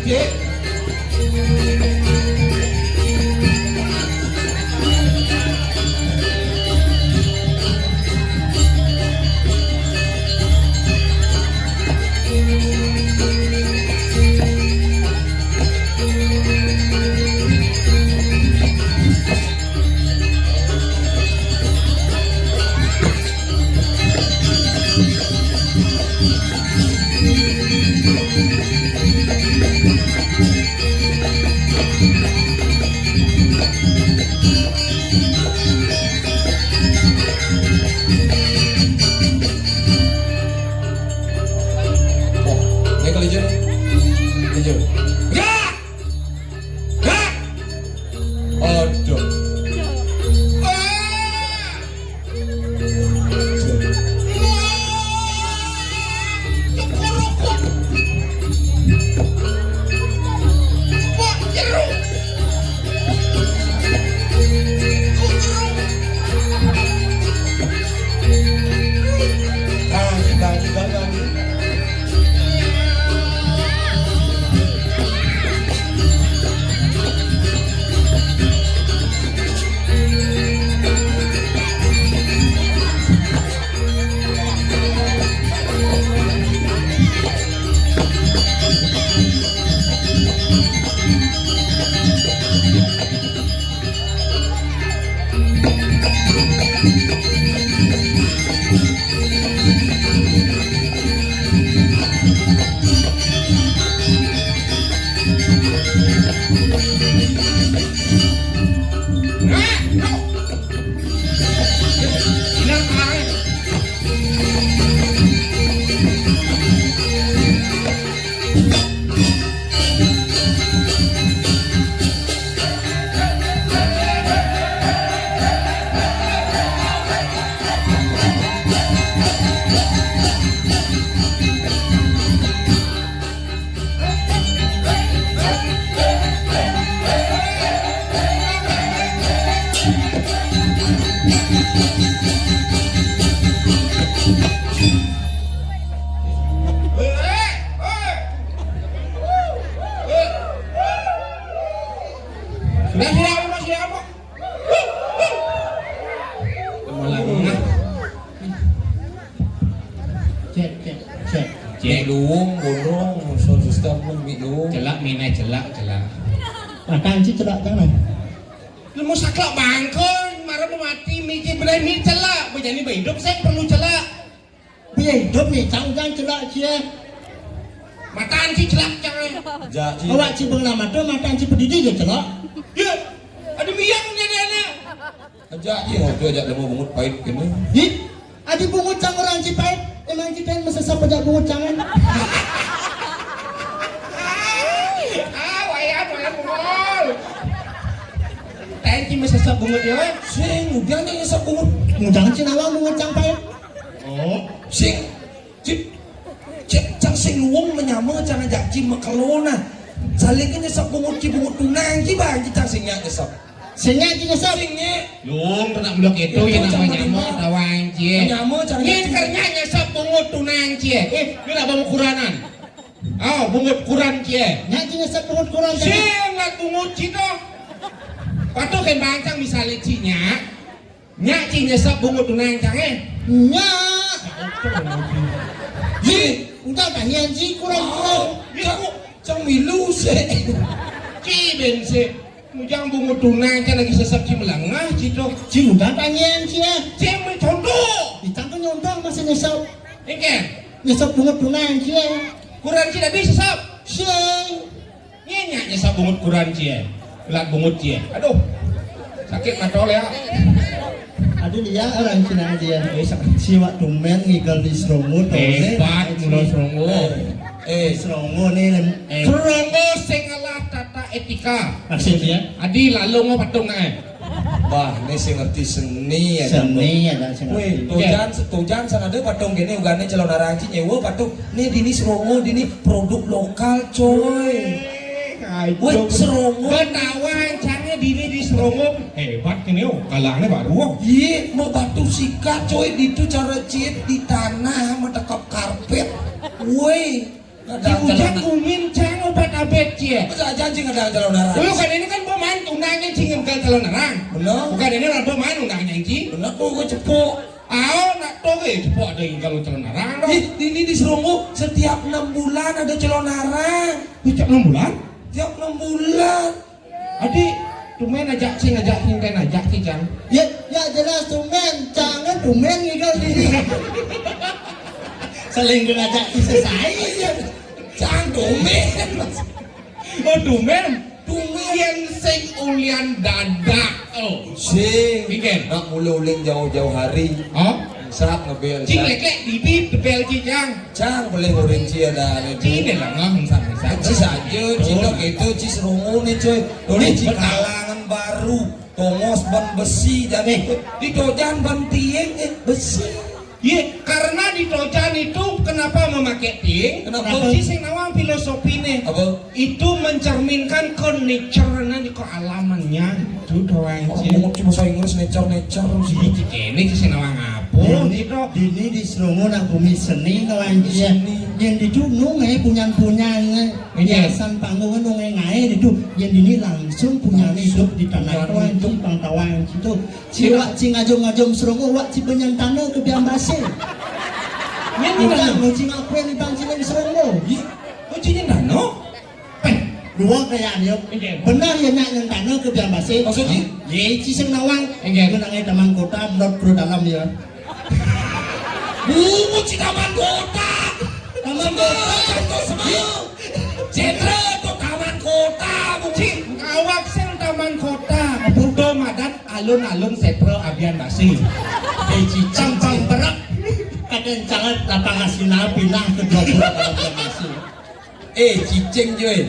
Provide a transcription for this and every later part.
Dek. Luung, borong, sound system pun bingung. Celak mina celak. Makan sih celak kan? Lu mau saklak bangkon, marah mau mati, mikir berani celak. Berjani hidup saya perlu celak. Biar hidup nih, jangan celak cia. Mataan sih celak jangan. Awak sih bang nama tu makan sih pendidik je celak. Ya, ada miang jadi anak. Ajak je, waktu ajak lemu bungut pahit kena. Hih, ada bungut cang orang Cipait. Emang kita masa siapa jak bungut cangan? Wayang bungol. Tadi masa sab bungut ya? Sing, udah nih nyesap bungut. Jangan cina awak bungut cang pait. Oh, sing, cip, cang sing luang menyama cang ajak cip makalona. Saling nyesap bungut tunang cibang cang singnya nyesap. Singnya cina sab. Singnya. Lung, kena blok itu yang namanya nyamuk tawang cie. Nyamuk cang. Ini kerja nyesap bungut tunang cie. Ini lah bungut kuranan. Oh, bungut kuran cie. Nyak cina sab bungut kurang. Sing lah bungut cito. Patuh kan bangcang misalnya cinya. Nyak cinya sab bungut tunang cang Nyak. Ji, udah tanya ji kurang. Cang milu sih. Ci bensin. Mujang bungut tunang cang lagi sesap ci melangah cito. Ji udah tanya cia. Ci mencontoh. Ditangkap nyondong masih nyesap. Ikan. Nyesap bungut tunang cia. Kuran ci dah bisa sesap. Sing. Nyenyak nyesap bungut kuran cie. Lat bungut cie. Aduh. Sakit matol ya. Ada lihat orang Cina aja. Siwak tumen ngigal di Serongo. Hebat mulo Serongo. Serongo nih. Serongo sing ngalah tata etika. Maksudnya? Adi lalu mau patung Bah, ini sih ngerti seni ya. Seni ada seni. Wih, tujan sana ada patung gini ugane calon aranci nyewa patung. Nih dini Serongo dini produk lokal coy. Wih, Serongo. Betawan cannya dini di Serongo. Hebat ini oh, kalangnya baru. Iya, mau batu sikat coy, itu cara ciet di tanah, menekap karpet. Woi, Si ujang kumin cang obat abet cie. Masa janji ngadang calon narang. Bukan ini kan pemain undangnya cingem ke calon narang. Bener. Bukan ini kan pemain undangnya cing. Bener tuh gue cepok. Nak toge cepok ada yang kalau calon narang. Ini di Serungu setiap 6 bulan ada calon narang. Setiap 6 bulan? Tiap 6 bulan. Adik, tumen ajak sing kan ajak sih cang. Ya jelas tumen, jangan tumen ngigau diri. Saling ngajak selesai. Jangan domen. Oh tumen? Tumen. Yang sing ulian dadak. Oh. Sing. Bikin. Nak mulai uling jauh-jauh hari. Oh? Sap ngebel. Cing lek dibit debel cicang. Cang boleh goreng cia dah. Cing ini lah ngah Ci saja, cino gitu, ci Serungu nih coy. Ini ci kalangan baru. Tongos ban besi jadi di dojan ban tieng besi. Iya, karena di Tojan itu kenapa memakai tieng? Kenapa? Si sing nawang filosofi nih. Apa? Itu mencerminkan nature-nya di kealamannya. Itu doang sih. Ngomong cuma bahasa Inggris nature. Iki kene si sing nawang apa? Gitu. Dini di Serungu nak bumi seni kawan dia. Seni. Yang di nungai punyan-punyan. Iya. Hiasan panggung nungai ngai di yang dini langsung punya hidup di tanah kawan itu pangtawang itu. Ciwak cingajong-ajong Serungu wak cipenyan tanah ke Biambase. Yang di Bukan mana? ngocing aku yang dibangcing di Serungu. Oh, cini dano? Dua kayak dia. Benar ya nak yang tanah ke Biambase. Maksudnya? Ye ciseng nawang. Iya. Menangai taman kota blok pro dalam ya. Bungu ci taman kota. Taman kota. Contoh semua. Jenderal tuh taman kota. Cing, awak sing taman kota. Budo madat alun-alun setro abian basi. Cicang pang berak. Kadang jangan lapangan sinar pindah ke 20 dalam Biambase. Cicing cuy.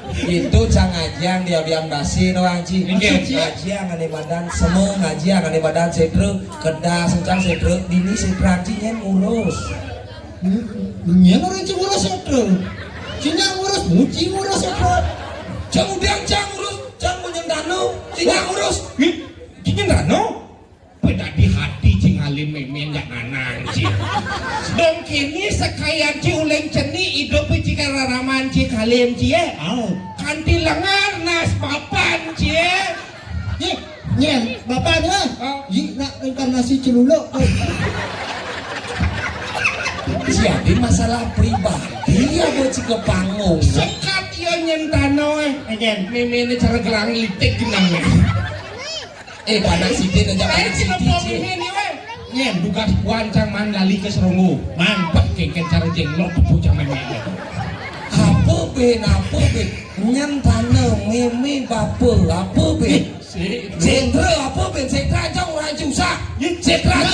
Itu cang ngajian di Abian Basi doang ci. Ngajian ngane badan semua ngajian ngane badan sedre kedah sencang sedre dini sedranci nyen ngurus. Nyen orang ngurus itu. Cina ngurus, muci ngurus itu. Cang udiang cang ngurus, cang menyendano, cing ngurus. Cing dano? Pada di hati cing alim memen jak anang cing. Dong kini sekalian ci uleng ceni hidup ci kararaman ci kalian cie. Au. Kanti lengar nas papan cie. Nyen, bapaknya. Oh. Yi nak inkarnasi celuluk. Jadi masalah pribadi ya buat ci kepanggung. Sekat yo nyentano Nyen. memen cara gelang litik genang. Pada sitin aja Ayo pada sino sitin po ci. ini we. Nyen dugas wancang mandali ke Serungu. Mampet kengken cara jenglot pucang memen. Apa be nyen tanah meme apa be Si jenderal apa be jenderal jauh orang susah jenderal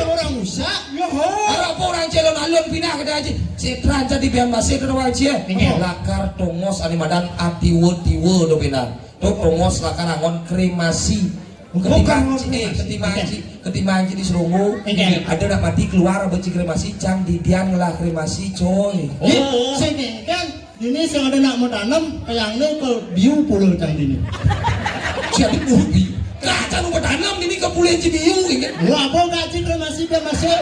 Orang Musa. yo ho. apa orang celon alun pindah ke daji jenderal jadi bian basi ke doang cie lakar tongos animadan atiwe do benar tuh tongos lakar angon kremasi ketimanci di Serungu ada nak mati keluar beci kremasi cang didian lah kremasi coy Sini kan, ini yang ada nak mau tanam, kayaknya ke biu pulau cang ini. jadi bubi kaca lu bertanam ini ke pulau Cibiu ingat Wah, apa gaji masih dia masih?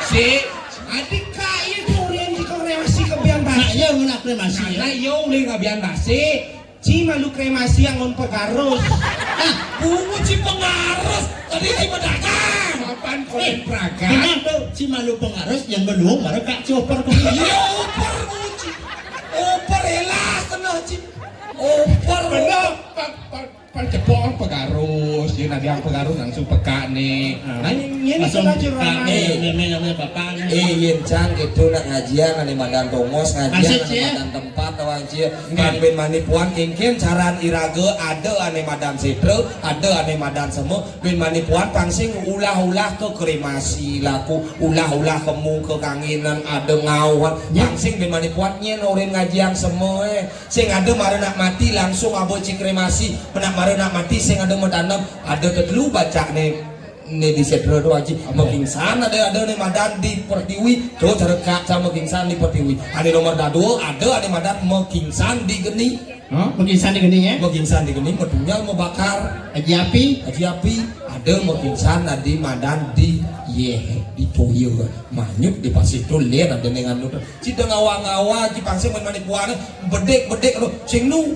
Si adik kak itu orang di kremasi kebian Nah, basi. iya nak kremasi ya. Nah yo uling kebian basi. Ci malu kremasi yang on pegarus. bungu ci pengaruh tadi di pedagang Papan kolen praga. Benar tuh, si malu pengaruh yang belum baru kak coper ke biu. iya oper bungu ci oper helas tenah ci oper Bener, pan cepong pegarus. Jadi nanti yang pegarus langsung peka nih. Nah ini Langsung sudah curang. namanya bapaknya. yen cang itu nak ngajian ane madan tongos ngajian Masih, ane Cie? madan tempat awang cie kan ben manipuan kengken caran irage ada ane madan sedre ada ane madan semu ben manipuan pangsing ulah-ulah ke kremasi laku ulah-ulah kemu ke kanginan ada ngawan pangsing ben manipuan nyen oren ngajian semu sing ada mare nak mati langsung abo ci kremasi penak mare nak mati sing ada mendanam ada kedelu baca nih ini di sedro do aji mengingsan ada nih madan di pertiwi tuh cereka sama mengingsan di pertiwi ada nomor dadu ada madan mengingsan di geni Hah? Pengkisan di gini ya. Megingsan di gini medunya mau bakar. Aji api. Aji api ada megingsan di madan di di toyo manyut di pasitu lihat ada dengan nu cita ngawa-ngawa di pangsing manipuana bedek lo sing nu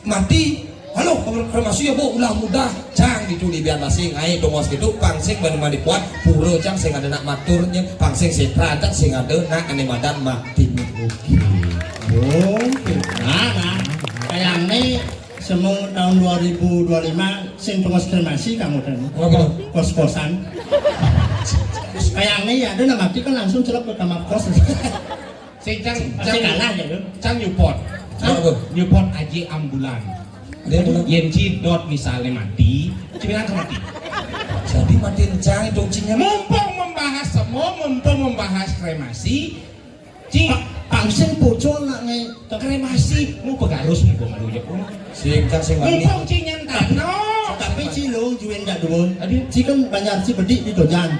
mati halo kremasi ya bu ulah mudah cang dituli biar masing ai dongos gitu pangsing manipuan pura cang sing ada nak maturnya pangsing setra cang sing ada nak ane madan mati. Oh, nah, kayak ini semua tahun 2025 sing tengos kremasi kamu dan kos-kosan. Kayak ini ya, ada nama mati kan langsung celap ke kamar kos. Sing cang kalah ya tuh. Cang Newport. Newport aja ambulan. Dia bilang Yenci dot misalnya mati, cibilang mati. jadi mati cang itu cinya Mumpung membahas kremasi, Pangsing bocor nak ngai. kremasi mau pegarus mau malu ya pun. sing cang sing mandi Mumpung cinyan tano. Tapi cilung juin dak dulu. Aduh. Ci kan banyak ci bedik di dojan.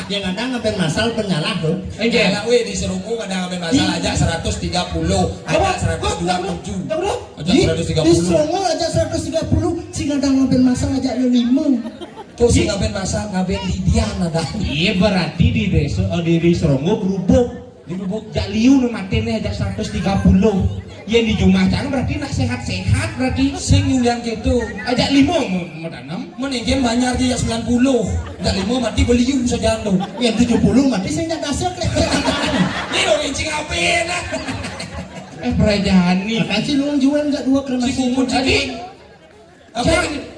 Yang ada ngapain masal penyalah tuh. Enggak, we di Serungu kadang ngambil masalah aja 130, ada 127. Aja Di 130. Songo aja 130, sing ada ngapain masal aja 5. Terus sing ngambil masalah ngambil di Dian ada. Iya berarti di desa di Serongo berubuk. Di berubuk jak liu matene aja 130. Yang di Jumatan berarti nak sehat-sehat berarti. Sing yang gitu. Ajak 5 mau tanam. Meninggal banyak dia 90. Enggak 5 mati beliung saja lo. Yang 70 mati sing dak dasar klek. Ini lo incing apean lah. Perajaan nih. Makan ci luang jual enggak 2 Si kremasi. kumun tadi.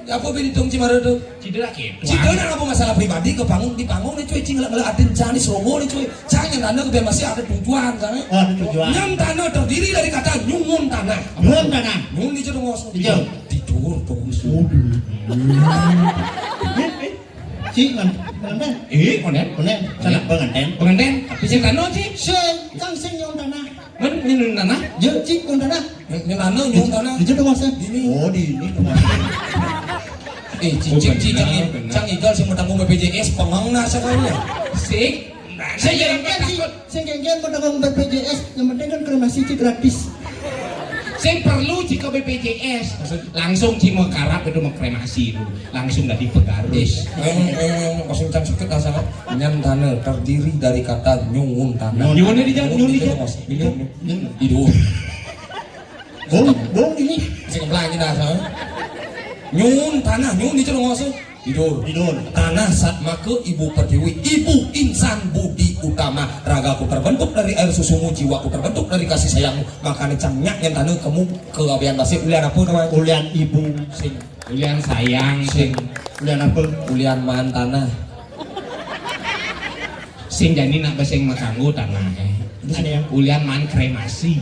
Apa binitung cimara tuh? Cedera gitu. Cidana apa masalah pribadi kebangun dibangun nih cuy cing ngelatin cani Serungu nih cuy. Cang yang tanda kebiasaan masih ada tujuan kan? Oh, ada tujuan. Nyam tanah terdiri dari kata nyungun tanah. Belum tanah. Nyun di cerung ngos. Dijauh. Tidur tuh. Ci nganten. Konen. Konen, salah penganten. Pengantin. Tapi sing tano sih. Sing kang sing nyong tanah. Men nyun tanah. Je ci kon tanah. Nyun tanah nyun tanah. Di situ masa. Ini. Oh, di ini. Cicing cang igal sing menanggung BPJS pengangna sekali. Sik. Sing genggen menanggung BPJS, yang penting kan kremasi ci gratis. Sing perlu jika BPJS langsung cimo karap itu mau kremasi itu langsung dari pegarus. Kosong cang sakit asal. Nyam tanah terdiri dari kata nyungun tanah. Nyungunnya di jalan, nyungun di jalan. Hidup. Bong ini. Sing pelangi dah asal. Nyun tanah nyun di cerung ngose tidur tanah saat maka ibu pertiwi ibu insan budi utama ragaku terbentuk dari air susumu jiwaku terbentuk dari kasih sayangmu makanya cangnya yang tanah kamu kegabian basi ulian apa namanya Ulian ibu. sing Ulian sayang, sing Ulian apa? ulian man tanah sing jadi nak beseng makanggu tanah. Ada yang Ulian man kremasi.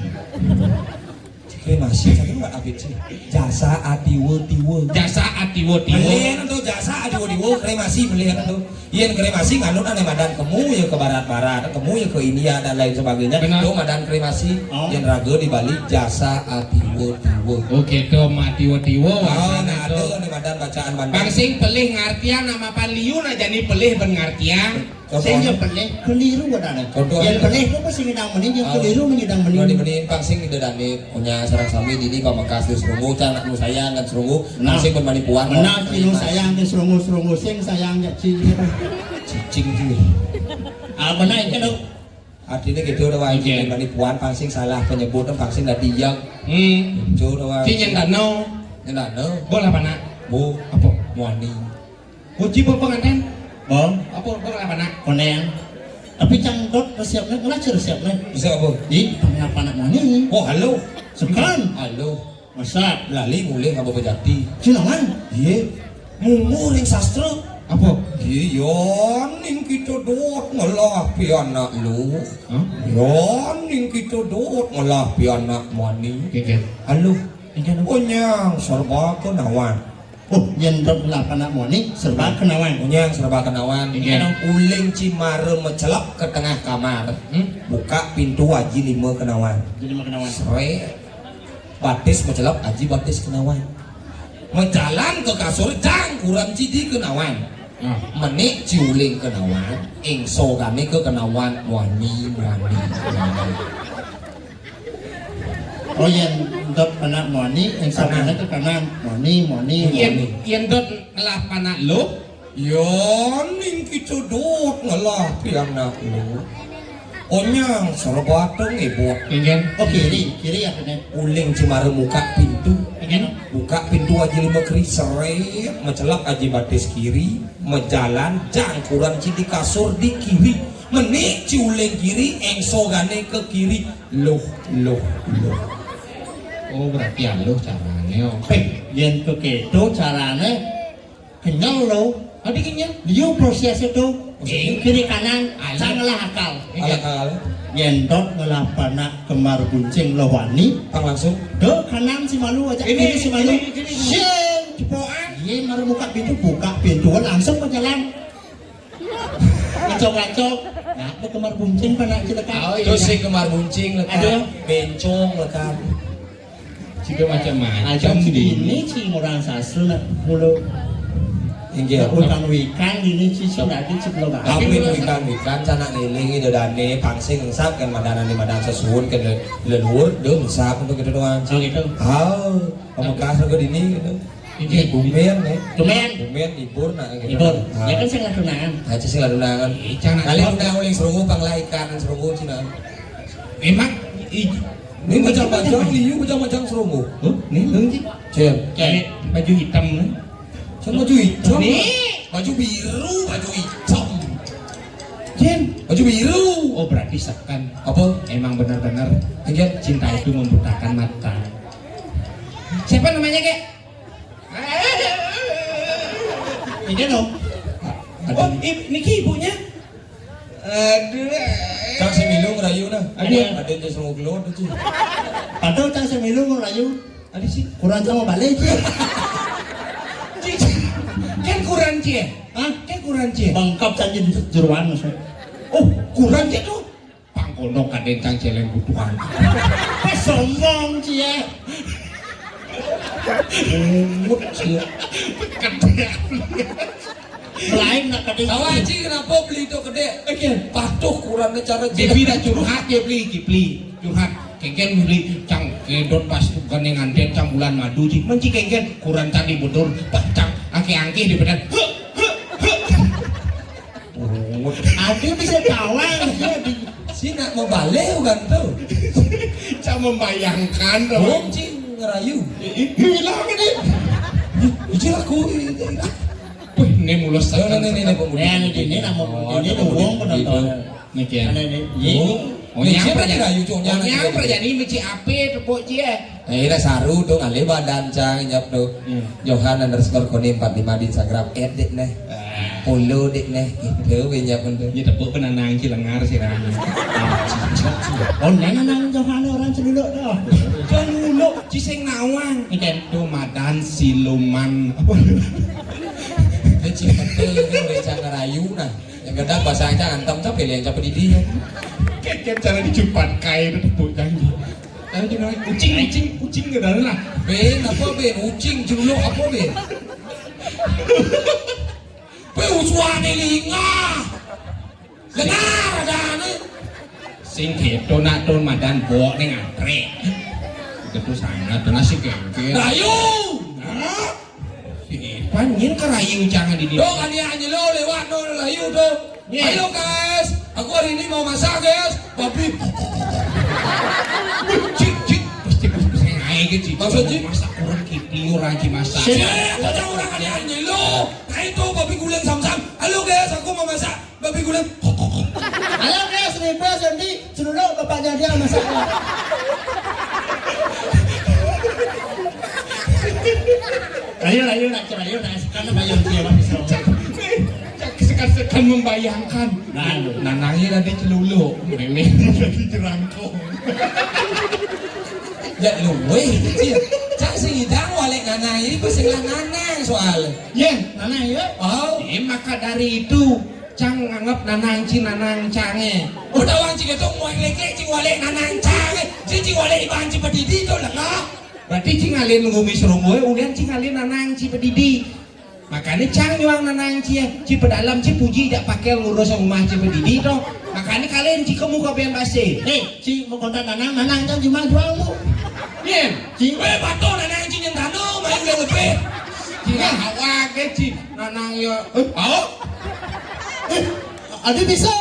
kremasi tapi nggak abis sih jasa atiwo tiwo Jasa atiwo tiwo. belian itu jasa atiwo tiwo kremasi belian itu iya kremasi nganut aneh madan kamu ya ke barat-barat kamu ya ke India dan lain sebagainya Benar. itu madan kremasi yang raga di Bali jasa atiwo tiwo Oke to matiwo tiwo. oh nah ada aneh madan bacaan bandung Pangsing pelih ngartian nama paliun aja nih pelih pengartian. sing yang pelih keliru ada. Contoh. Yang pelih itu pasti ngidang mending, yang keliru mengidang Kalau mending. dibandingin pangsing di dani punya sarang sami di Pamekasan Serungu cang nak nu sayang kan Serungu Nah. pangsing bermanipuan Menang kilo sayang ke serungu sing sayang ya ci. cicing sih Apa naik kan? artinya gitu udah wae Oke. penipuan pangsing salah penyebutan pangsing nggak diam itu udah wae Cinyen dano. nggak no Boleh apa nak? bu Apa? muani Uji pengantin. Bong, Apa boleh apa nak? konen. Tapi cangkot resepnya ngelacer resepnya. bisa apa Di kenapa nak mani? oh halo Sekarang halo masa lali mulai nggak berjati Cinangan. iya mumur yang sastra Apa? Yoning kita dot ngalah pianak lu. Hah? Yoning kita dot ngalah pianak mani. Oke. Halo. Onyang serba kenawan. Oh, yang berlapan anak mani serba kenawan. Onyang serba kenawan. Iya. Uling Cimare mencelap ke tengah kamar. Buka pintu aji 5 kenawan. Jadi mah kenawan. Sore batis mencelap aji batis kenawan. Menjalan ke kasur jang kurang cidi kenawan. Ah. Menik ciuling kenawan, ingso kami ke kenawan wani. Oh yang dot anak moni yang sama itu karena moni. Yen dot ngelah panak lo. Ya ning kita dot ngalah pianak lu. Onyang serbateng ibut. Ingin. Oh kiri apa nih? Uling cemara buka pintu. Ingin? Buka pintu aja 5 keri seret, mencelak aja batis kiri, menjalan jangkuran di kasur di kiri, menik ciuling kiri, engso gane ke kiri, loh. Oh berarti alo caranya. Yang begitu caranya kenyal lo. Adik kenyang. Dia proses itu kiri kanan sangatlah akal. Alak-alak, Yendot ngelapana kemar buncing lewani. pang langsung. Do kanan si malu aja Ini si malu. Sing cepokan. Iya maru buka pintu langsung berjalan. Ngacok. Nah, itu kemar buncing pana kita kan. Terus si kemar buncing lekat, Ada. bencong lekat. Juga macam-macam Ajam di ini si orang sastra nak mulu. Inggih. Utang wikan ini si sunati si belum Tapi ikan canak liling itu dane pangsing sap kan madanan di madan sesuun kan leluhur dong sap untuk gitu doang. Oh gitu. Pamekasan ke dini gitu. Ini Bumen nih. Tumen. Ibur nak gitu. Ibur. Ya kan saya tunangan. Aja sih lah dunangan. Jangan. Kali undang uling serungu panglaikan dan serungu cina. Emang Ini macam-macam liu macam-macam serungu. nih sih. Cem. Kayak baju hitam nih. Cuma baju hitam. Nih. Baju biru, baju hitam. Jen. Baju biru. Oh berarti sekan. Apa? Emang benar-benar Inggih. cinta itu membutakan mata. Siapa namanya kek? Ini dong. Oh, Niki ibunya. Aduh. Kang si Milu ngerayu nah. Ada. Ada yang serungu gelot itu. Padahal tak semilu ngelayu. Ada sih. Kurang sama balik. Kan kurang cie. Hah? Kan kurang cie. Bangkap saja di jeruan maksudnya. Oh, kurang cie tuh. Pangkono kaden cang celeng butuhan. Sombong cie. Mut cie. Lain nak kadang. Tahu aja kenapa beli itu gede? Patuh kurangnya cara Devi dah curhat dia beli curhat. Kengken beli cang kedot pas bukan yang nganten cang bulan madu sih. Menci kengken kurang tadi betul. Pak cang angke di badan. Aduh bisa kawan si nak mau balik kan tuh. Cang membayangkan. Belum cing ngerayu. Hilang ini. Ijil aku. Wih, ini mulus sekan. Ini pemuda. ini nama ini uang penonton. Nih kian. Ada ini. Oh, yang siapa perjani ngerayu cowoknya? yang perjani meci ape tepuk cie. Ira saru dong ale badan cang nyap do. Johan_konim 45 di Instagram @dik neh. Follow dik neh gitu we nyap untuk. Ya tepuk penanang cilengar sih rang. Oh nena nang Johan orang celuluk dah. Celuluk ciseng nawang. Ikan. Domadan siluman. Apa? Cing betul ini mereka ngerayu nah. Yang gede bahasa aja antem capek yang capek di dia. Kan cara dijumpat kai tepuk janji. Tapi jangan kucing ke dalam lah. Ben apa ben ucing juluk apa ben? Ben uswane linga. Lengar ada nih. Sing keto nak ton madan bok ning antre. Itu sangat nasi kengke. Rayu. Panjin kerayu jangan di Dong kalian lo lewat no rayu tuh. Ayo guys, aku hari ini mau masak guys. Babi. Cik pasti saya naik gitu. Maksudnya? Masak kurang kiti orang ki masak. Ada orang kalian lo. Nah itu babi guling sam-sam. Halo guys, aku mau masak babi guling. Halo guys, Ribu Sendi celuluk bapaknya dia masaknya. Rayu nak karena bayang dia masih Sekan membayangkan. Nanangnya tadi celuluk, memang tadi jerangkong. Ya lu weh kecil. Cak sing hidang walek nanang ini pesing lah nanang soal. Ya, Nana ya. Oh, maka dari itu cang nganggap nanang cange. udah wang cing itu mau lek-lek cing walek nanang cange. Cing walek iban cing pedidi itu lah kah? Berarti cing alin ngumis romoy, ulian cing alin nanang ci pedidi. Makanya cang nyuang nanang ci pedalam ci puji tidak pakai ngurus rumah ci pedidi toh. Makanya kalian ci kamu kapian basi. Ci mau kontak Nanang jangan cuma jualmu. Yen, Ci, batu nanang cing yang tanu main gue lebih. Cina hawa ke Ci, nanang yo. Oh, ada bisa.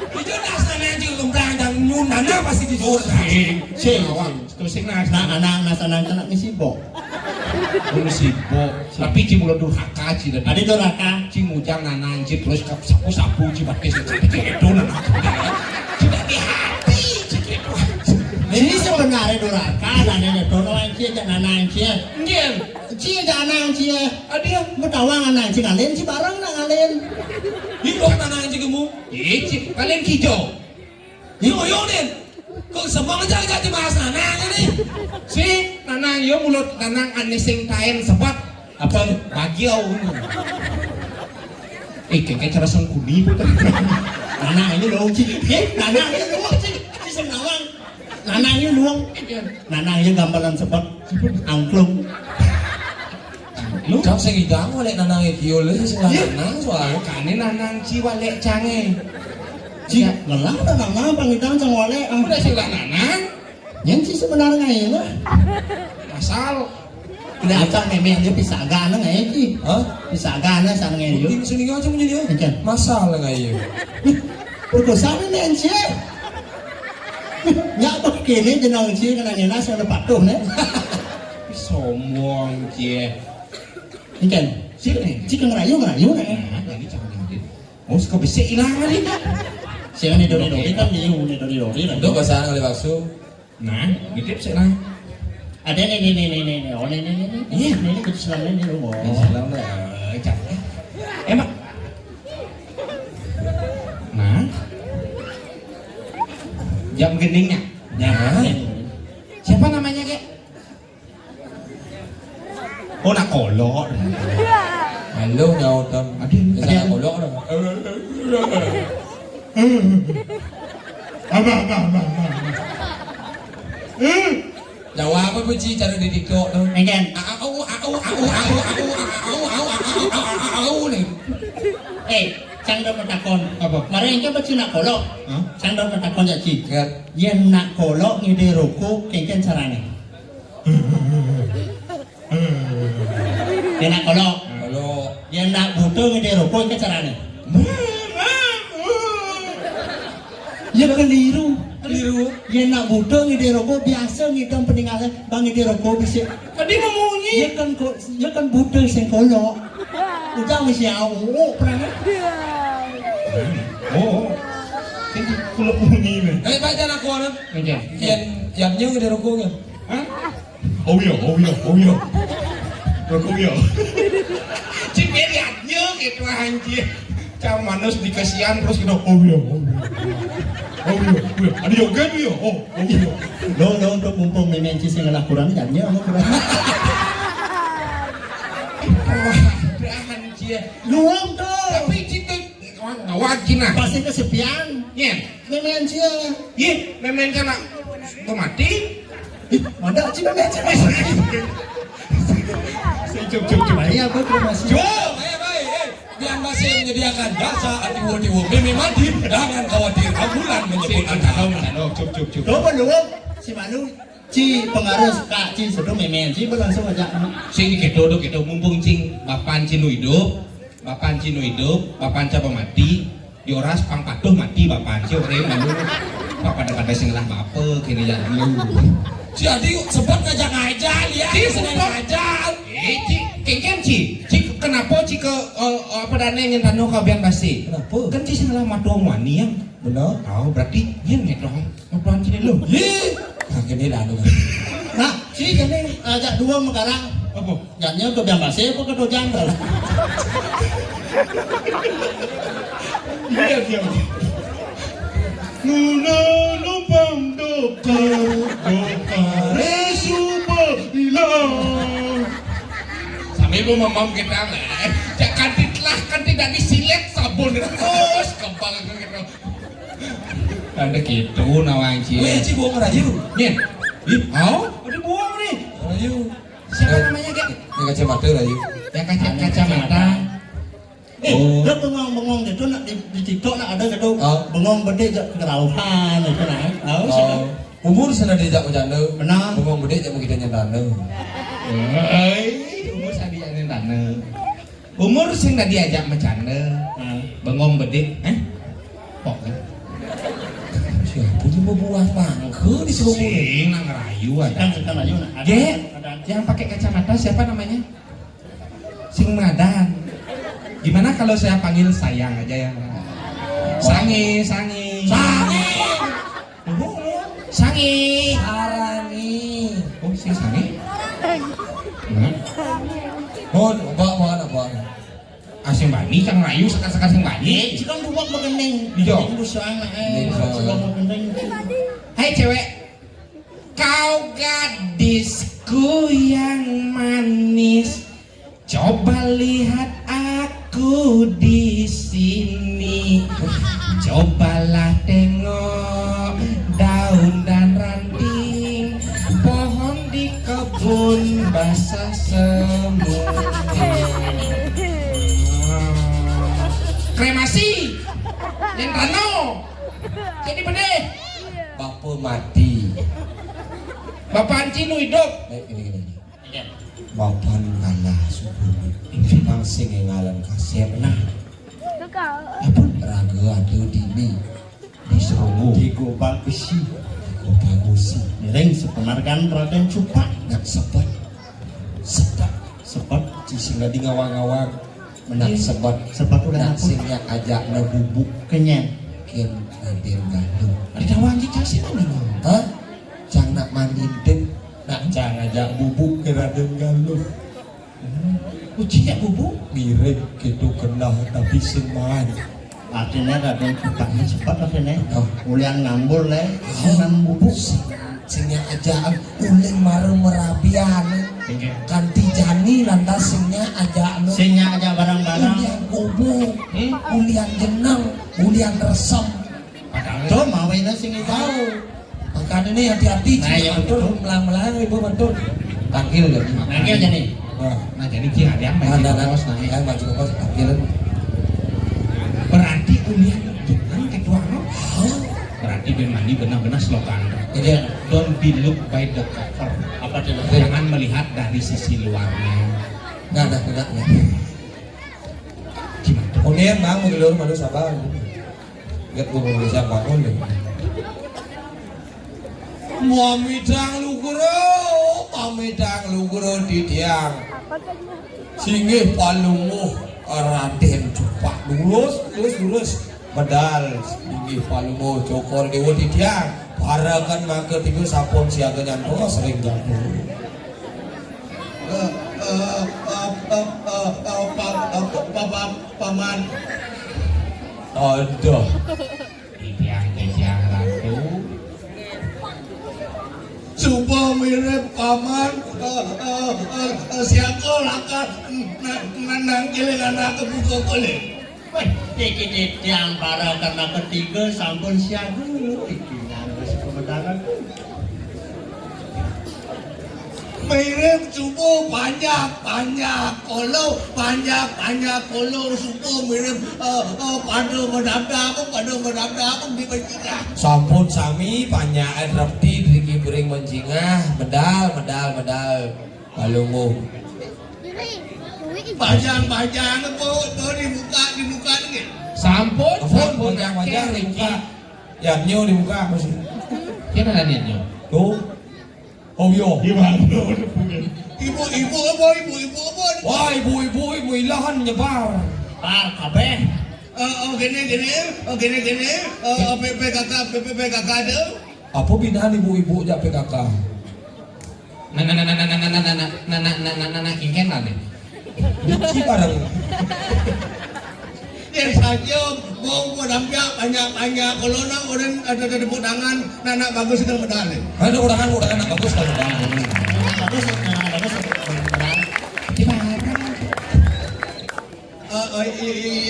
Itu das nanang cing kembrang dan nyun nanang pasti dijur. Cing, hawa. Terus sing nas. Nah, anak anak misi bok. Sibuk. Tapi Ci mulo durhaka Ci tadi. Ada doraka. Ci mujang nanang Ci terus sapu-sapu Ci pakai itu nanang. Tidak di hati Ci gitu. Ini sebenarnya doraka dan ini dorang cia jangan anak cia. Yen, Cia jangan anak cia. adia. Betawang anak cia ngalen ci bareng nak ngalen. Itu nanang cing kamu. Ci, kalian hijau. Yo nen. Kok semua aja gak dibahas nanang ini. Si nanang yo mulut nanang anising kain sebat Apa? bagiau. Kayak cara sengkuni itu. Anak ini luang ci. Anak ini luang ci. Ci senawang. Anak ini luang. Anak ini gambaran sebab angklung. Lu Kau sing idang oleh nanang kieu leuh sing nanang soalnya. kane nanang ciwalek cange. Ci ngelang dah nang pangitang cang wale. Udah sing nanang Yang ci sebenarnya ini lah. asal Udah acang memang dia pisagan ngai ci. Hah? Pisagan sana ngai dia. Ting sini aja punya dia. Oke. Masalah enggak iya. Perkosa ni cie. Nyak tu kini jenang cie kena nyena saya patuh ne. sombong cie. Ikan. Sini. Ci ngerayu ne. Nah, ini jangan ngedit. Oh, suka bisa hilang kali. Siapa ni dori kan liu ni dori lah. Itu bahasa kali bakso. Nah, ngedit sih lah. Ada ni. Oh ni. Iya, ni kita selang ni lu. Salam dah. Capek. Emang. Nah. Jam geningnya. Nah. Siapa namanya, Kek? Oh, nak kolok. Halo nyau tam. Aduh, Bisa kolok dah. Abang. Jawab apa puji cara di TikTok tu? Ikan. Au ni. Cang dah bertakon. Apa? Mari kita baca nak kolok. Hah? Cang dah bertakon jak ci. Kan. Yang nak kolok ngide roko kengken carane. Yang nak kolok. Kalau Yang nak butuh ngide roko kengken carane. Ya keliru. keliru. Yang nak butuh ngide roko biasa ngidam peninggalan bang ngide roko bisa. Tadi memunyi. Ya kan butuh sing kolok. Udah mesti au pernah. Oh. Ini kulo bunyi ni. Baca nak kuat. Okey. Yang nyu di rokoknya. Hah? Oh yo. Rokok yo. Cik lihatnya gitu anjir. Cang manus dikasihan terus gitu. Oh yo. Ada yoga ni yo. Oh yo. Lo untuk mumpung memang ci sing ngalah kurang jannya amo kurang. Anjir. Luang tu. Tapi cik wajib nah. Pasti kesepian. Yen. Memang ci. Ye, memang kana mati. Ada ci memang ci. Cup. Baik apa terima kasih. Baik. Biar masih menyediakan jasa anti-wo meme mati. Jangan khawatir. Ambulan menyebut anda. Cup. Kau belum si malu ci pengaruh kak ci sedang memang ci berlangsung aja. Sing gitu mumpung cing bapan cinu hidup, bapan coba mati, dioras pang patuh mati bapan ci oke malu. Pada sing lah bape kini ya lu. Jadi sempat ngajak-ngajak ya. Ci Senang sempat. ngajak. Ci kengken ci kenapa ci ke apa dana yang tanu kau biang basi? Kenapa? Kan ci sing lah matuang wani yang. Benar. Tahu berarti yen ngedong ngobrol ci lu. Ih, kagak dah lu. Nah, ci jadi ajak dua mengarang. Apa? Jangan ke biang basi apa ke dojang dah. Iya. Nuna lubang dokter super hilang. Sampai lu mamam kita lah. Jangan kan tidak disilet sabun terus kembang gitu. Ada gitu nawang Weh, cie. ci buang rayu. Nih, ada buang nih. Rayu. Siapa namanya kek? Ini kacamata rayu. Yang kacamata. Dia bengong gitu nak di TikTok nak ada gitu. Oh. Bengong berde jak kerauhan itu nak. Oh, siapa? Umur sana diajak bercanda. Benar. Bengong gede jak kita nyantane. Umur saya diajakin tane. Umur sing tadi diajak bercanda. Bengong bedek, Pok kan? Siapa yang berbuah pangke di seluruh Sing nang ngerayu ada. Kan aja nah. Yang pakai kacamata siapa namanya? Sing Madan. Gimana kalau saya panggil sayang aja ya? Sangi. Sangi. Sangi. Sarani. Oh, sing Sangi. Mon, apa? Asing bani kang rayu sekat-sekat sing bani. Cikang dua begeneng. Iya. Busang Cikang begeneng. Hai cewek. Kau gadisku yang manis. Coba lihat aku di sini. Cobalah tengok daun dan ranting. Pohon di kebun basah semua. Kremasi yang Rano jadi bedeh Bapak mati. Bapak Cinu hidup Gini. Bapak ngalah subuh. Mangsing yang ngalan kasih nah. Apa raga ada di Serongo. Di gobal besi. Kota Gusi. Nering sepenarkan Raden Cupak. Nak sebat. Sebab Cising lagi ngawang-ngawang. Menak sebat. sebab udah Nak singnya ajak na bubuk. kenyang. Kian nantin galuh. ada wangi kasih nih Hah? Cang nak mandinten. Nak cang ajak bubuk ke Raden Galuh. uji ya bubu Mirip gitu kenal tapi sing main. Artinya Raden Cupaknya sebab artinya. Oh. Ulian ngambul le. Senam bubuk. Singnya ajak uling marung merabian. Kanti jani lantas singnya ajak Sinya aja barang-barang. ulian kubu, ulian jeneng, ulian resem. Tuh mau ini sing itu. Makanya ini hati-hati. Nah, iya, betul. betul. Melang-melang ibu betul. Tangkil jadi. Nangkil aja nih. nah jadi dia ada yang main Nah, kos nah yang maju ke kos tangkil. berarti ulian dengan kedua no berarti ben mandi benar-benar slogan Jadi don't be look by the cover Apa tuh? jangan melihat dari sisi luarnya nggak ada. gimana tuh? Kemudian bang mengilur malu sabar. Lihat gua mau bisa bangun deh. Pamidang luguro di tiang. Singgih palunguh Raden Cupak lurus medal singgih palunguh cokor dewa di tiang. Parakan maka tiga sapon siaga nyanto sering gaduh. Paman. Ada. Tiang ratu Coba mirip paman. Siapa lakan nangkilin anak kebuka kulit. Dikit yang para karena ketiga sampun siaga. Iki nangis kebenaran. Mirip cubo banyak kolo supo mirip pada medabda di bajikan. Sampun sami panyakan repti driki bering mencingah medal palunguh. Bajang apa tuh dibuka nih. sampun yang wajah dibuka. Ya nyo dibuka masih. kita ada niatnya Tuh. Oh yo. Gimana? Ibu apa? Wah ibu ilahan nyebar. Par kabeh. Gini. PPKK ada. Apa binaan ibu-ibu jak PKK? ingken lah deh Benci barang. Yang saja mau dampia banyak kalau nak orang ada tepuk tangan nak bagus dengan medali. Ada orang anak bagus kan. Bagus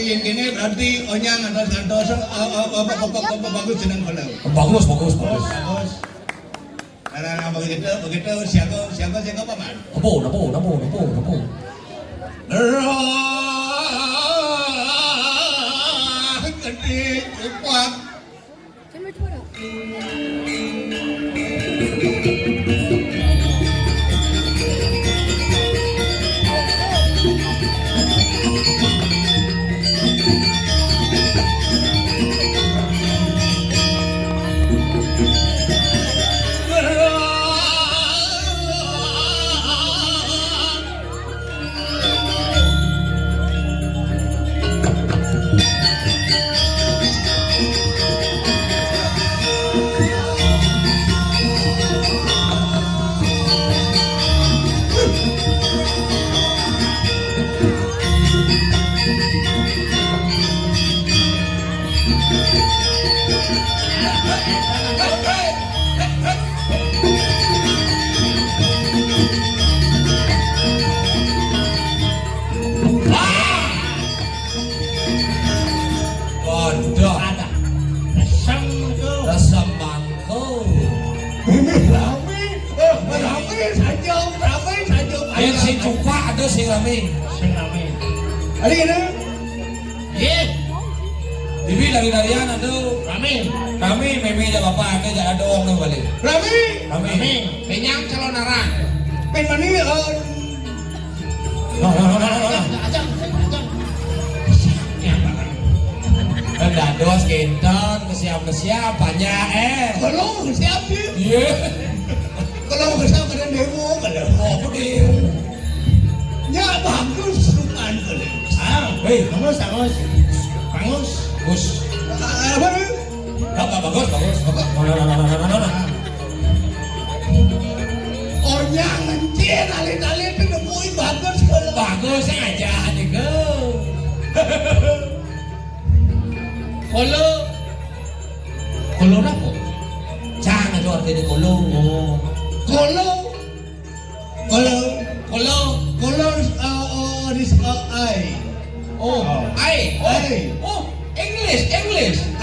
yang gini berarti onyang atau santos bagus dengan kalau. Bagus. Karena begitu siapa paman. Napo. Gede cepat. Bodoh. Ada. Resem itu. Rasa mangko. Rame. Rame saja. Yang si cuka ada sing rame. Sing rame. Ada gini? Iya. Bibi dari-darian aduh. Rame. Kami meme aja bapak ada jalan doang nih balik. Rame. Rame. Penyang calon arah. Pen mani Dados kenton kesiap banyak kalau siap sih. Iya. Kalau siap kena demo kalau. Oh dia. Ya bagus bukan kalau. Hei, Bagus. Gus. Apa nih? Bagus. Oh jangan cien alit-alit itu nemuin bagus kalau. Bagus aja nih go. Kolo apa? Jangan itu artinya kolo. Kalau this ai. Oh, ai. Ai. Oh, English.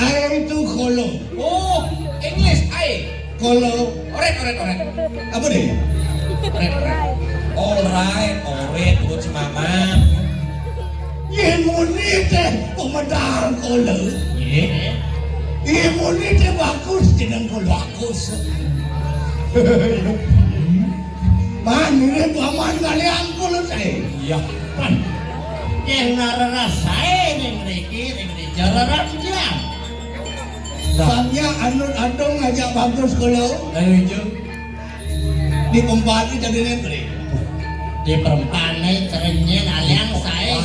Ai itu kalau. Oh, English, ai. Kalau Oret. apa nih? Alright, terus mama. Imunite pemetaan kalau. Iya. Imunite bagus dengan kalau. Bagus. Ini paman kalian kalau saya. Iya. Yang nara saya yang reki jararan dia. Bangnya adong ngajak bagus kalau. Ayo. Di perempuan itu jadi negeri. Di perempuan itu caranya kalian saya.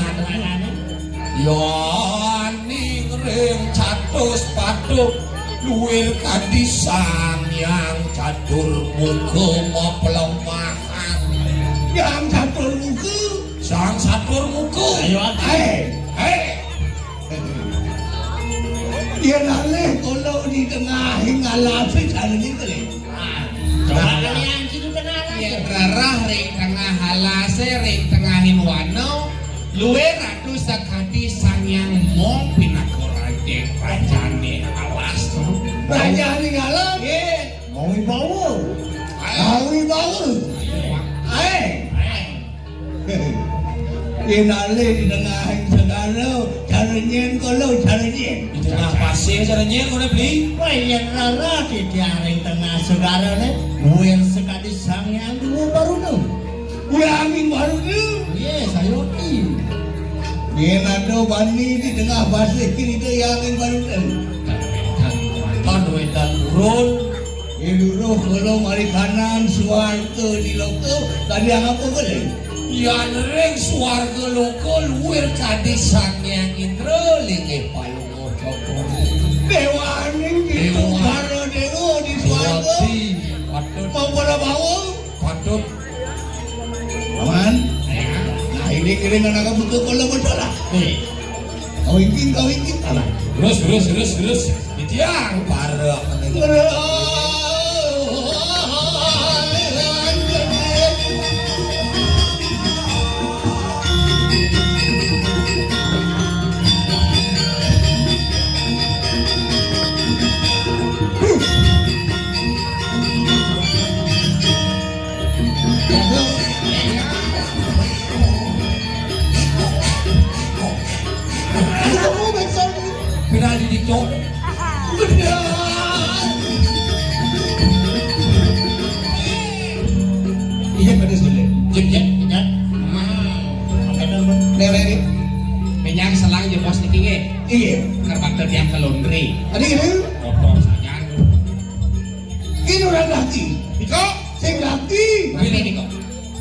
Yani ring catus patuk luwir kadisang yang catur muka mapelemahan Yang satu muka. sang catur muka Dia nalih kalau di tengah hingga lapis ada di negeri. Coba kalian situ tengah Yang rarah ring tengah halase ring tengah hinwano luwe ratu sakati sangyang mong pinakorante rajane alas tu. Raja tinggalan. Mau bawa. Dia nalih di tengah segala caranya kalau caranya. di tengah pasir caranya kau nak beli Wah yang rara di tiaring tengah segala ni. Bukan sekali sang yang dua baru tu. Yang baru tu. Saya okey. Dia nado bani di tengah pasir kini tu yang baru tu. kan wedan turun Dulu kalau mari kanan suarga di loko tadi apa boleh? yan ring swarga loko luwir kadisang yang indra lingi palung ocoko Dewa ni itu Dewa. baru dewa di suarga. patut Mau pada bawa? patut Aman. Nah ini kira-kira nak butuh kalau betul lah. Kau ingin alah. terus ditiang parah pindah di TikTok Iya pada sulit. Jep. Apa nama? Leri. Penyang selang je bos niki nge. Iya. Kerbakter tiang ke laundry. Ada ini? Kotor saja. Ini orang laki. Iko, Saya laki. ini Niko.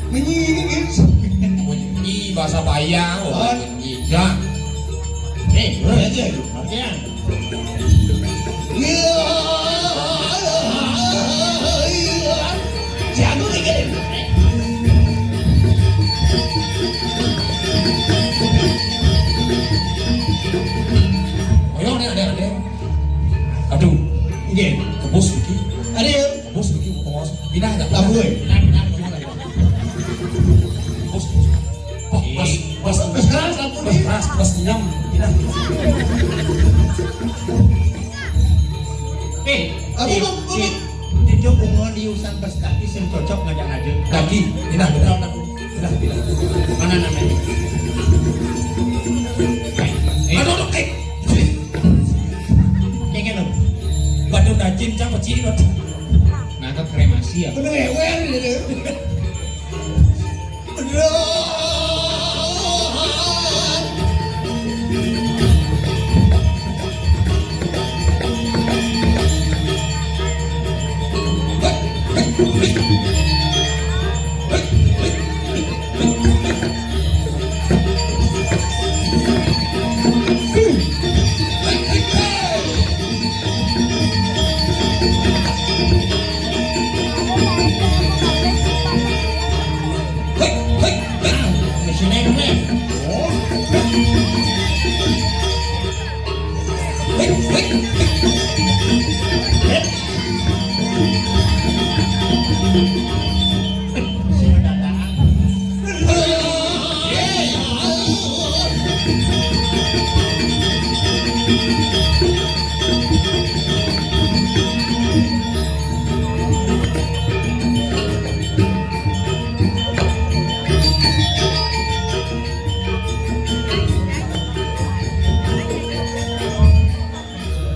Menyingin. bunyi bahasa bayang bunyi ya Boleh aja. Artinya. Jago lagi. ayo ada aduh Iya. kebus iki. Ada ya? Bos iki bos. Pindah enggak? Labu ya? Bos. Oh, bos keras lampu nih. Bos nyam. Pindah. Aku Tijo bunga liusan pas kaki sing cocok ngajak-ngajak. Kaki, pindah. Mana namanya? Aduh, Kayak gitu. Batu dajin cang peci lo. Nah ke kremasi ya. Bener ewer gitu.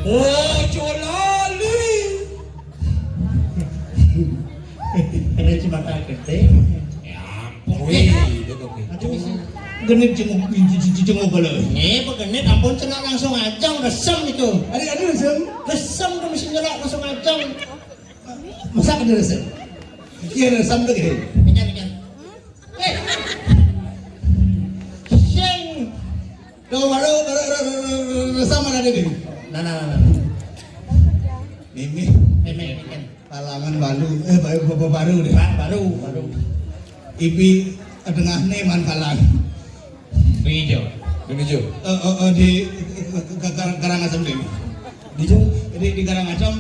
Oh, Jolali. Ini cuma tak gede. Ya ampun. Wih, Aduh, genit jenguk bala. Pegenit ampun cenah langsung ajang resem itu. Ada resem? Resem tuh mesti nyelak langsung ajang. Masa ada resem? Iya resem tuh gini. Pikan. Sing. Tuh baru resem mana ada ini? Nah. Mimi. Pikan. Palangan baru, baru deh. Baru. Ibi tengah nih man kalang. Hijau. Menuju. Di Karangasem deh. Di Karangasem.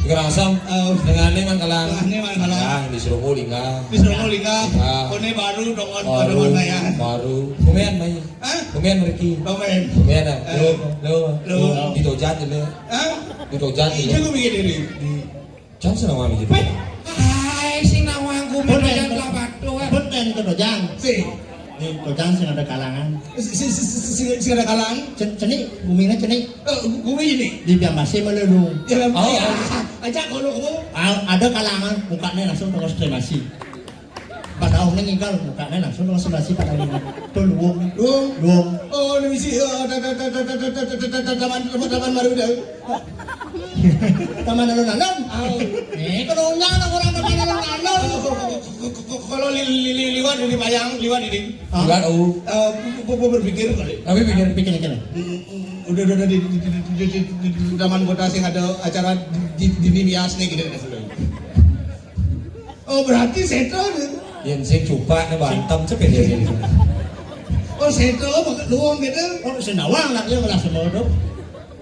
Gerasam dengan ini man kalang. Tengah nih man kalang. Yang di Surabaya. Di Surabaya. Kone baru dong on bayan. Baru. Kumian mai. Hah? Kumian mereka. Komen. Kumian ah. Lo. Lo. Di Tojan dulu. Hah? Di Tojan dulu. Itu gue bikin diri. Jangan senang wami gitu. Hai sing nawangku menajan labado. Beten ke Dojang. Si. Di Dojang sih ada kalangan. Si ada kalangan. Cenik. Buminya cenik. Bumi ini. Di Biambasi melulu. Ajak kalau kamu. Ada kalangan. Mukanya langsung terus kremasi. Pada orang nginggal mukanya langsung terus kremasi pada ini. Tuh luung. Oh, ini sih. Taman baru dah. Taman alun-alun. Kalau nyana orang taman alun-alun. Kalau liwat ini bayang, liwat ini. Liwat Berpikir kali. Tapi pikir. Udah di taman kota sing ada acara di bias nih gitu. Oh berarti seto nih. Yang sing coba nih bantam cepet dia. Oh seto luang gitu. Oh senawang lah dia malah semua dong.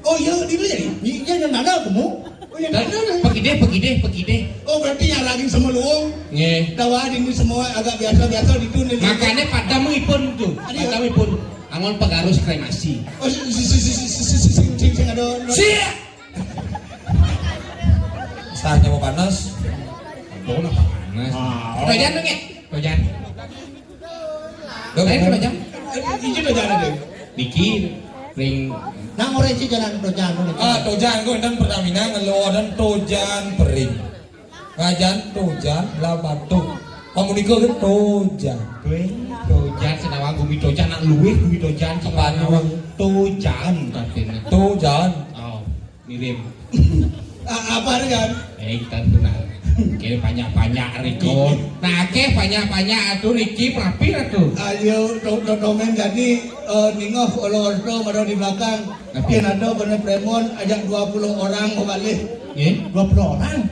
Oh iya di mana jadi? Iya dan mana kamu? Oh yang mana? Pergi deh. Oh berarti yang lagi semua luang. Nge. Dawa ini semua agak biasa di dunia. Makanya pada mengipun tuh. Pada mengipun. Angon pegarus kremasi. Oh sing ada. Siap. Saatnya mau panas. Bola panas. Tojan dong ya. Tojan. Ayo Tojan. Ini udah jalan deh. Bikin ring. Nah orang sih jalan Tojan. Tojan kau dan Pertamina ngeluar dan Tojan Pering. Ngajan Tojan Labatu. Komuniko kan Tojan. Tojan senawang gumi tojan nak luwih gumi tojan Apaan nawang? Tojan katanya. Tojan. Oh, mirip. Apa kan? Kita tuh nak. Kira banyak-banyak Riko. Nah, banyak-banyak atuh Riki rapi atuh. Ayo domen jadi ningoh olo-olo baru di belakang. Mungkin ada bener premon ajak 20 orang mau balik. Nggih. 20 orang.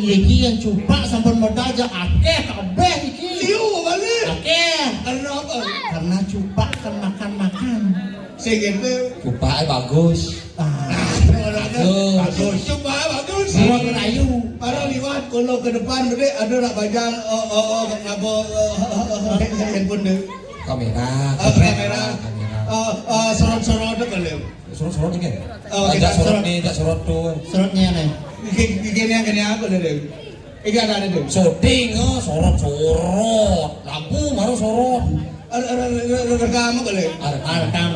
Iki yang cupak sampai modal aja akeh kabeh iki. Liu mau balik. Akeh. Karena apa? Karena cupak kan makan-makan. Sing gitu. Cupanya bagus. Bagus. Cupak bagus. Gua kerayu. Para liwat kalau ke depan gede ada nak bajang handphone deh. Kamera, Kamera. Sorot-sorot deh kalau. sorot ini. Oh, Ajak kita sorot sorot. nih, ajak sorot tuh. Serutnya nih. Gini apa deh? Ikan ada deh. Syuting, sorot. Lampu baru sorot. Rekam apa deh? Rekam.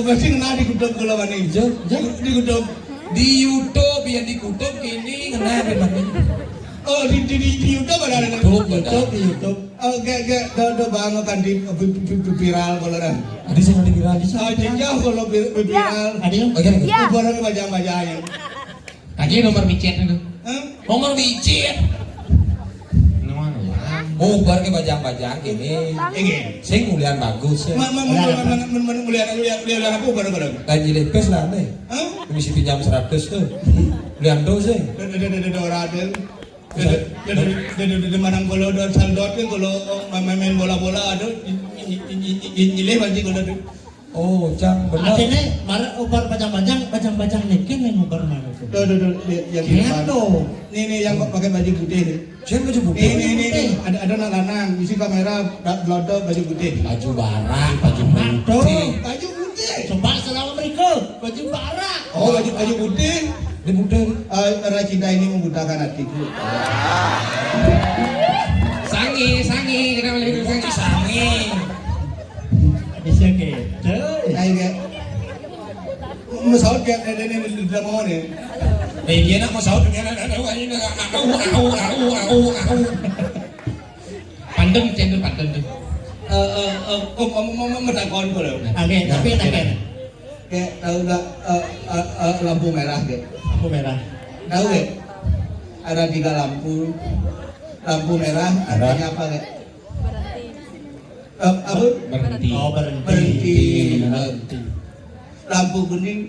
Pasti kena di kutub kalau mana hijau. Di kutub. Di YouTube yang di kutub gini kena memang. Oh di YouTube ada ada. YouTube di YouTube. Oh kayak do bangun kan di viral kalau dah. Ada sih yang di viral. Oh jauh kalau viral. Ada yang? Oke. Barang bajang-bajang. Lagi nomor micet itu. Ngomong dicit. Oh, bar ke bajang-bajang gini. Ini. Sing ulian bagus ya. Mulian apa barang-barang? Lain jilepes lah nih. Hah? Mesti pinjam 100 tuh. Ulian do sih. Ada manang kalau ada saldot kan kalau main bola-bola ada nyileh banci kalau ada. Oh, cang benar. Akhirnya marah ubar bajang-bajang neken yang ubar mana tuh? Yang di Lihat depan. tuh. Nih yang pakai baju putih nih. Siapa baju putih? Ini ada anak lanang, isi kamera blodo baju putih. Baju barang, baju Tuh. putih. Baju putih. Coba selama mereka baju barak. Oh baju putih. Ini muda. Karena cinta ini membutakan hatiku. Sangi, kita boleh sangi. Bisa gitu. Kayak Masaud kayak ini di dalam mana? Dia nak mau sahut dengan Pandem tuh. Mau takon kalau. Oke, tapi tak Kayak tahu nggak lampu merah kayak. Aku merah. Tahu nggak? Ada 3 lampu. Lampu merah artinya apa kayak? Apa? Berhenti. Oh Berhenti. Lampu kuning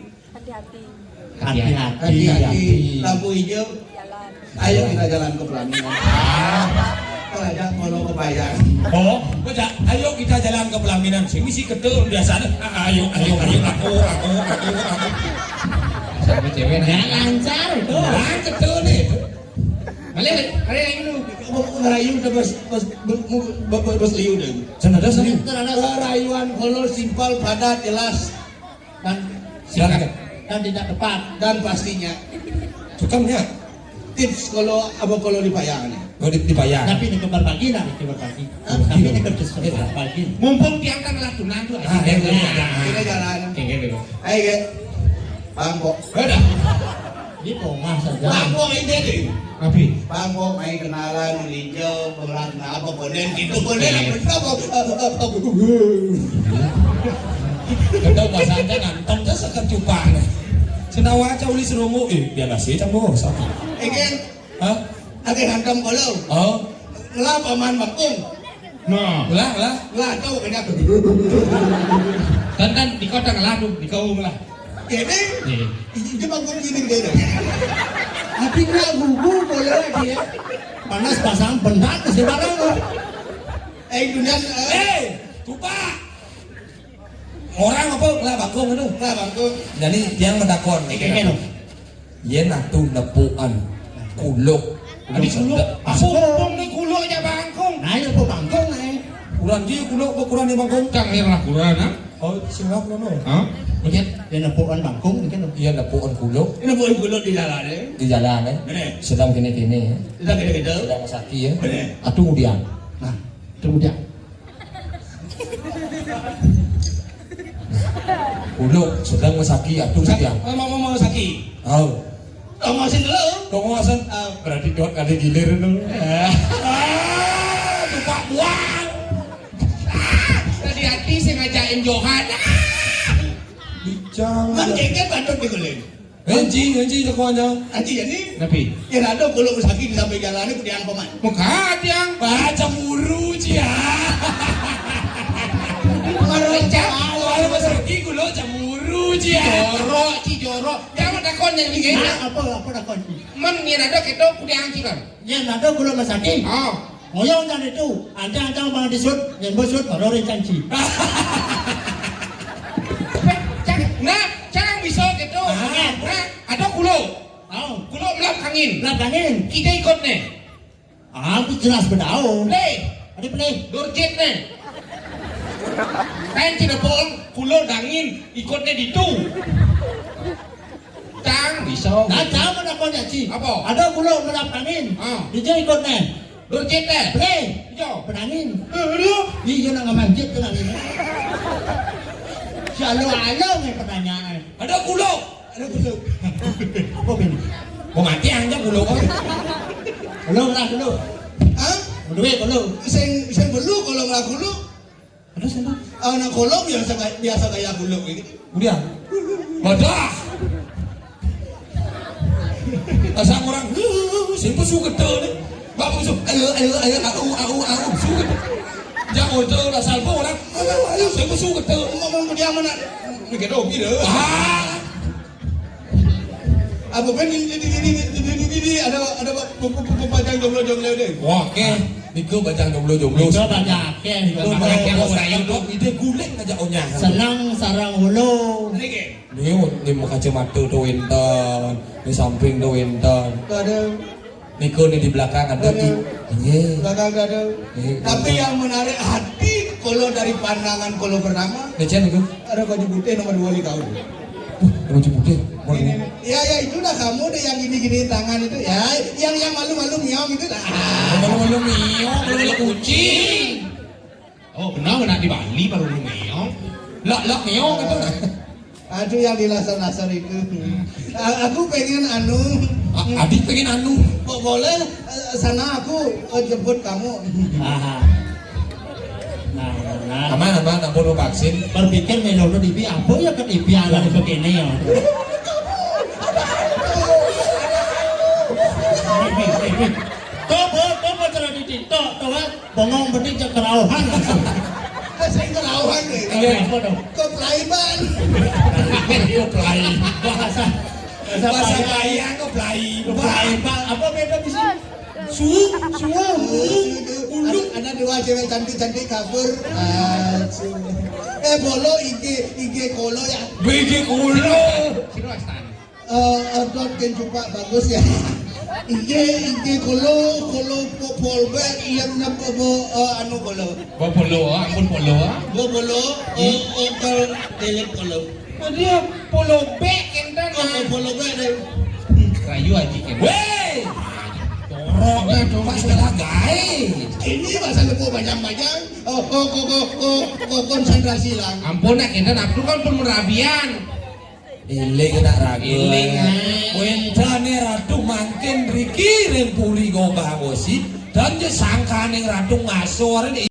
Hati-hati. hati-hati. Lampu hijau jalan ayo kita jalan ke pelaminan. Ada kalau kebayang. Oh, bocah, ayo kita jalan ke pelaminan. Sing misi ketul biasa. Ayo aku. Sampai cewek Nggak nanya. lancar itu. Lah ketul nih. Balik yang itu. Ngerayu udah bos liu deh. Senada sih. Rayuan kalau simpel padat jelas Silakan. Dan tidak tepat. dan pastinya. Sukamnya. Tips kalau dibayang nih. Oh, dibayar. Tapi ini kebar pagi lah, kebar pagi. Tapi ini kerja kebar pagi. Mumpung diangkat lah tunang tuh. Kita jalan. Kayak Ayo ke. Bangkok. Udah. Di rumah saja. Bangkok ini deh. Tapi Bangkok main kenalan hijau pemeran apa bonen gitu bonen apa Kedau bahasa anda ngantong tuh sekecupan. Senawa aja uli serungu. Dia nasi canggu. Ikan Hah? ada hantam kalau Oh, ngelah paman bangkung nah, lah. ngelah tahu kena kan di kota ngelah tuh, di kaum lah. ini Nih. itu bangkung gini deh Tapi nggak gugur boleh dia. Panas pasang benar ke barang. dunia Tupa. Orang apa lah bakung itu. ngelah bangkung Jadi tiang medakon. Kayak Yen atuh nepuan kuluk. Adi kuluk, sumpung nih kuluk aja bangkung. Nah, itu kok bangkong nih. Kurang dia kuluk apa kurang di bangkung? Kang lah kurang, ah? Oh, singap nono. Hah? Mungkin dia nepuan bangkong mungkin. Iya nepuan kuluk ini boleh gulut di jalan ya di jalan Bener. Sedang kini-kini ya. kita gitu Sedang sakit ya. Bener. Atuh kemudian. Nah, kemudian Kuluk sedang sakit atuh kemudian. mau sakit Oh. masin dulu Kau ngawasan? Berarti dot kali gilir itu. Lupa buang. Tadi hati saya ngajakin Johan. Bicang. mancingnya bandut diguling Henci semuanya. nanti jadi Tapi yang ada kalau sakit sampai jalannya kemudian paman muka yang Baca muru cia. Kalau sakit kuluk cemburu cia. Cijoro, jangan takon yang begini. nah, apa dah kunci? Men yang ada kita kudiang cikan. Yang ada gula masaki. Oh, Ngoyong dan itu, anda bang disut, yang besut baru rencanci. nah, jangan bisa gitu. Nah, ada kulo. Oh, Kulo melap angin. Lap angin. Kita ikut nih. Aku jelas bedau. Play. Ada play. Durjet nih. Kan tidak bohong, kulo dangin ikutnya di tu. Cang bisa. Nah, jangan ada kau nyaci. Apa? Ada pulau melap angin. Ah. Dia ikut nih. Durjet nih. Play. Hijau. Penangin. Aduh. Iya nak ngamanjit dengan ini. Selalu alam nih pertanyaan. Ada kulo. Ada pulau. Apa ini? Mau mati aja kulo kan. Pulau lah pulau. Hah? Duit pulau. Sing belu kalau nggak kulo, Ada sana. anak kulo biasa kayak kulo ini. Kemudian, wadah. Asal orang, siapa suka nih? Bapak suka, ayo, suka. Jangan tuh lah salpo orang, ayo, siapa suka Ngomong dia mana? Mikir dobi deh. Ah, Apa kan ini ada pembacaan jomblo deh. wah ke, Niko bacaan jomblo. Itu banyak ya. Niko Pakai bacaan sayur jomblo. Ide guleng aja onya. Senang sarang hulu. Ini mau kacamata tuh intan, di samping tuh intan. Ada Niko nih di belakang ada di, iya. belakang ada. Tapi yang menarik hati kalau dari pandangan kalau pertama Lecen Niko, ada baju putih nomor 2 kau. baju putih. Ya itu dah kamu deh yang gini tangan itu ya, yang malu-malu miong itu dah. Malu-malu mio, malu-malu kucing. Oh benar di Bali baru lu meong. Lah mio gitu. Aduh yang di lasar-lasar itu. Aku pengen anu. Adik pengen anu. Boleh sana aku jemput kamu. Nah, Aman, ampun vaksin. berpikir melulu dibi apa ya ke dibi ala begini ya. Tobo cara ditinto, towa bongong bening cek kerauhan langsung. Saya kerauhan deh. Iya. Apa dong? Keplaiban. Play. Bahasa Bahasa Melayu kok play. Play, Pak. Apa beda di sini? Ada dua cewek cantik kabur. Bolo IG kolo ya. Bede kulo. Sino astan. Dot kencupa bagus ya. IG kolo polbek yang anu kolo. Bawa polo, ampun polo. Bolo kol telet kolo. Oh dia polo bek enten. Polo bek deh. Rayu aja kan. Wey. Dorong tuh masalah guys. Ini masa lepo banyak-banyak. Konsentrasi lang. Ampun nak enten aku kan pun merabian. Iling kena ragu. Iling, Wentane ratu mangkin rikirin puri go bagosi dan je sangkane ratu ngasor